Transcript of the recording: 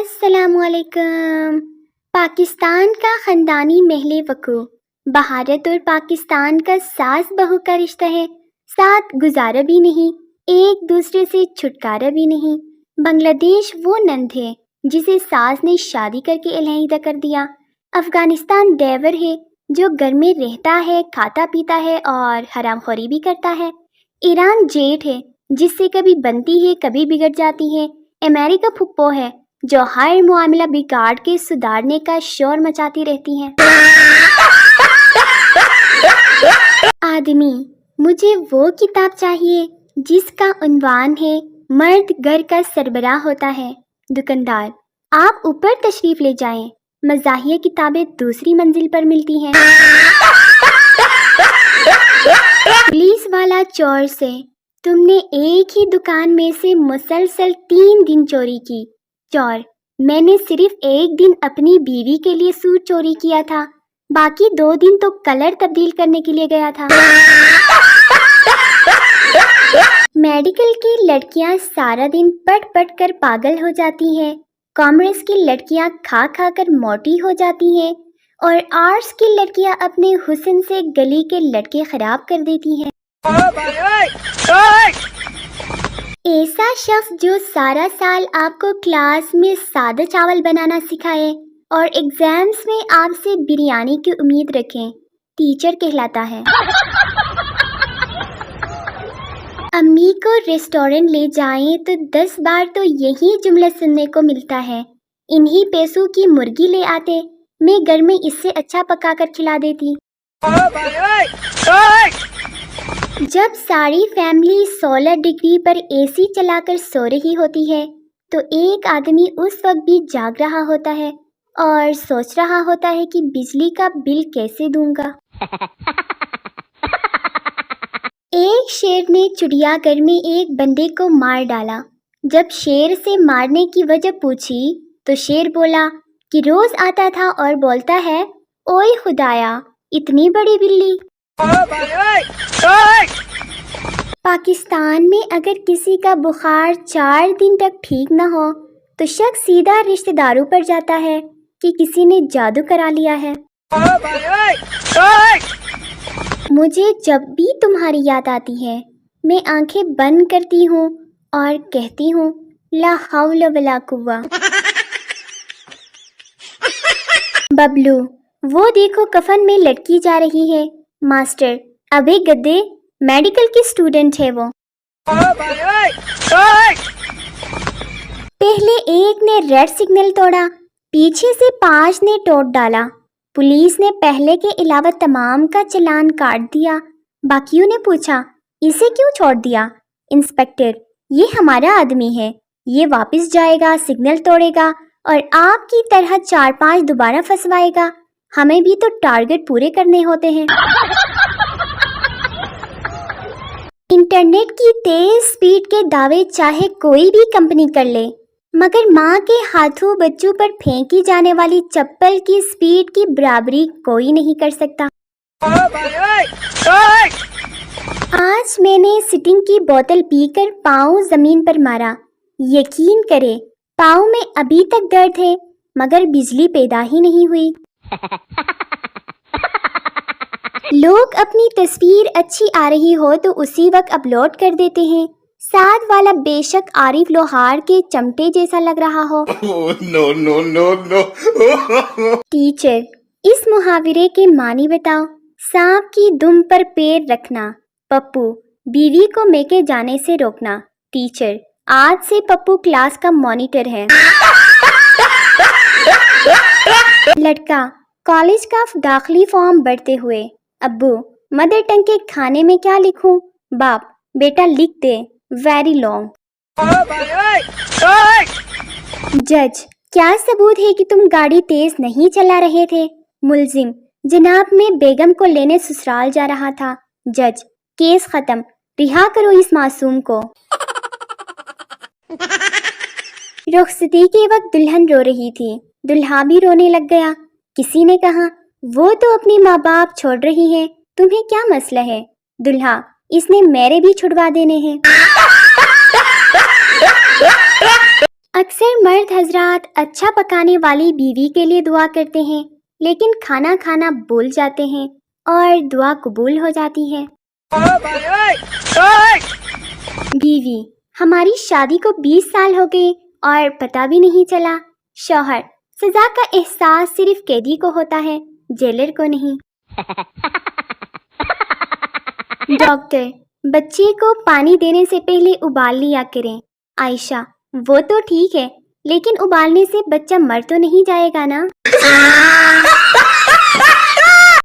السلام علیکم۔ پاکستان کا خاندانی محل وقوع بھارت اور پاکستان کا ساس بہو کا رشتہ ہے، ساتھ گزارا بھی نہیں، ایک دوسرے سے چھٹکارا بھی نہیں۔ بنگلہ دیش وہ نند ہے جسے ساس نے شادی کر کے علیحدہ کر دیا۔ افغانستان دیور ہے جو گھر میں رہتا ہے، کھاتا پیتا ہے اور حرام خوری بھی کرتا ہے۔ ایران جیٹ ہے جس سے کبھی بنتی ہے کبھی بگڑ جاتی ہے۔ امریکہ پھپھو ہے جو ہر معاملہ بگاڑ کے سدھارنے کا شور مچاتی رہتی ہے۔ آدمی، مجھے وہ کتاب چاہیے جس کا عنوان ہے مرد گھر کا سربراہ ہوتا ہے۔ دکاندار، آپ اوپر تشریف لے جائیں، مزاحیہ کتابیں دوسری منزل پر ملتی ہیں۔ پولیس والا چور سے، تم نے ایک ہی دکان میں سے مسلسل 3 دن چوری کی۔ چور، میں نے صرف ایک دن اپنی بیوی کے لیے سوٹ چوری کیا تھا، باقی 2 دن تو کلر تبدیل کرنے کے لیے گیا تھا۔ میڈیکل کی لڑکیاں سارا دن پٹ پٹ کر پاگل ہو جاتی ہیں، کامرس کی لڑکیاں کھا کھا کر موٹی ہو جاتی ہیں، اور آرٹس کی لڑکیاں اپنے حسن سے گلی کے لڑکے خراب کر دیتی ہیں۔ ایسا شخص جو سارا سال آپ کو کلاس میں سادہ چاول بنانا سکھائے اور ایگزامز میں آپ سے بریانی کی امید رکھیں، ٹیچر کہلاتا ہے۔ امی کو ریسٹورنٹ لے جائیں تو 10 بار تو یہی جملہ سننے کو ملتا ہے، انہی پیسوں کی مرغی لے آتے، میں گھر میں اس سے اچھا پکا کر کھلا دیتی۔ جب ساری فیملی 16 ڈگری پر اے سی چلا کر سو رہی ہوتی ہے تو ایک آدمی اس وقت بھی جاگ رہا ہوتا ہے اور سوچ رہا ہوتا ہے کہ بجلی کا بل کیسے دوں گا۔ ایک شیر نے چڑیا گھر میں ایک بندے کو مار ڈالا۔ جب شیر سے مارنے کی وجہ پوچھی تو شیر بولا کہ روز آتا تھا اور بولتا ہے، اوئے خدایا، اتنی بڑی بلی۔ پاکستان میں اگر کسی کا بخار 4 دن تک ٹھیک نہ ہو تو شک سیدھا رشتہ داروں پر جاتا ہے کہ کسی نے جادو کرا لیا ہے۔ مجھے جب بھی تمہاری یاد آتی ہے میں آنکھیں بند کرتی ہوں اور کہتی ہوں لا حول ولا قوہ۔ ببلو، وہ دیکھو کفن میں لٹکی جا رہی ہے۔ ماسٹر، ابے گدے، میڈیکل کی اسٹوڈنٹ ہے وہ۔ پہلے ایک نے ریڈ سگنل توڑا، پیچھے سے 5 نے ٹوٹ ڈالا۔ پولیس نے پہلے کے علاوہ تمام کا چلان کاٹ دیا۔ باقیوں نے پوچھا، اسے کیوں چھوڑ دیا؟ انسپکٹر، یہ ہمارا آدمی ہے، یہ واپس جائے گا، سگنل توڑے گا اور آپ کی طرح 4-5 دوبارہ پھنسوائے گا، ہمیں بھی تو ٹارگٹ پورے کرنے ہوتے ہیں۔ انٹرنیٹ کی تیز سپیڈ کے دعوے چاہے کوئی بھی کمپنی کر لے، مگر ماں کے ہاتھوں بچوں پر پھینکی جانے والی چپل کی سپیڈ کی برابری کوئی نہیں کر سکتا۔ آج میں نے سٹنگ کی بوتل پی کر پاؤں زمین پر مارا، یقین کرے پاؤں میں ابھی تک درد ہے مگر بجلی پیدا ہی نہیں ہوئی۔ لوگ اپنی تصویر اچھی آ رہی ہو تو اسی وقت اپلوڈ کر دیتے ہیں، ساتھ والا بے شک عارف لوہار کے چمٹے جیسا لگ رہا ہو۔ ٹیچر، اس محاورے کے معنی بتاؤ۔ سانپ کی دم پر پیر رکھنا۔ پپو، بیوی کو میکے جانے سے روکنا۔ ٹیچر، آج سے پپو کلاس کا مانیٹر ہے۔ لڑکا، کالج کا داخلی فارم بھرتے ہوئے، ابو، مدر ٹنگ کے کھانے میں کیا لکھوں؟ باپ، بیٹا لکھ دے، ویری لانگ۔ جج، کیا ثبوت ہے کہ تم گاڑی تیز نہیں چلا رہے تھے؟ ملزم، جناب میں بیگم کو لینے سسرال جا رہا تھا۔ جج، کیس ختم، رہا کرو اس معصوم کو۔ رخصتی کے وقت دلہن رو رہی تھی، دلہا بھی رونے لگ گیا۔ کسی نے کہا، وہ تو اپنی ماں باپ چھوڑ رہی ہے، تمہیں کیا مسئلہ ہے؟ دلہا، اس نے میرے بھی چھڑوا دینے ہیں۔ اکثر مرد حضرات اچھا پکانے والی بیوی کے لیے دعا کرتے ہیں، لیکن کھانا کھانا بھول جاتے ہیں اور دعا قبول ہو جاتی ہے۔ بیوی: ہماری شادی کو 20 سال ہو گئے اور پتہ بھی نہیں چلا۔ شوہر: سزا کا احساس صرف قیدی کو ہوتا ہے، جیلر کو نہیں۔ ڈاکٹر: بچے کو پانی دینے سے پہلے ابال لیا کریں۔ عائشہ: وہ تو ٹھیک ہے، لیکن ابالنے سے بچہ مر تو نہیں جائے گا نا؟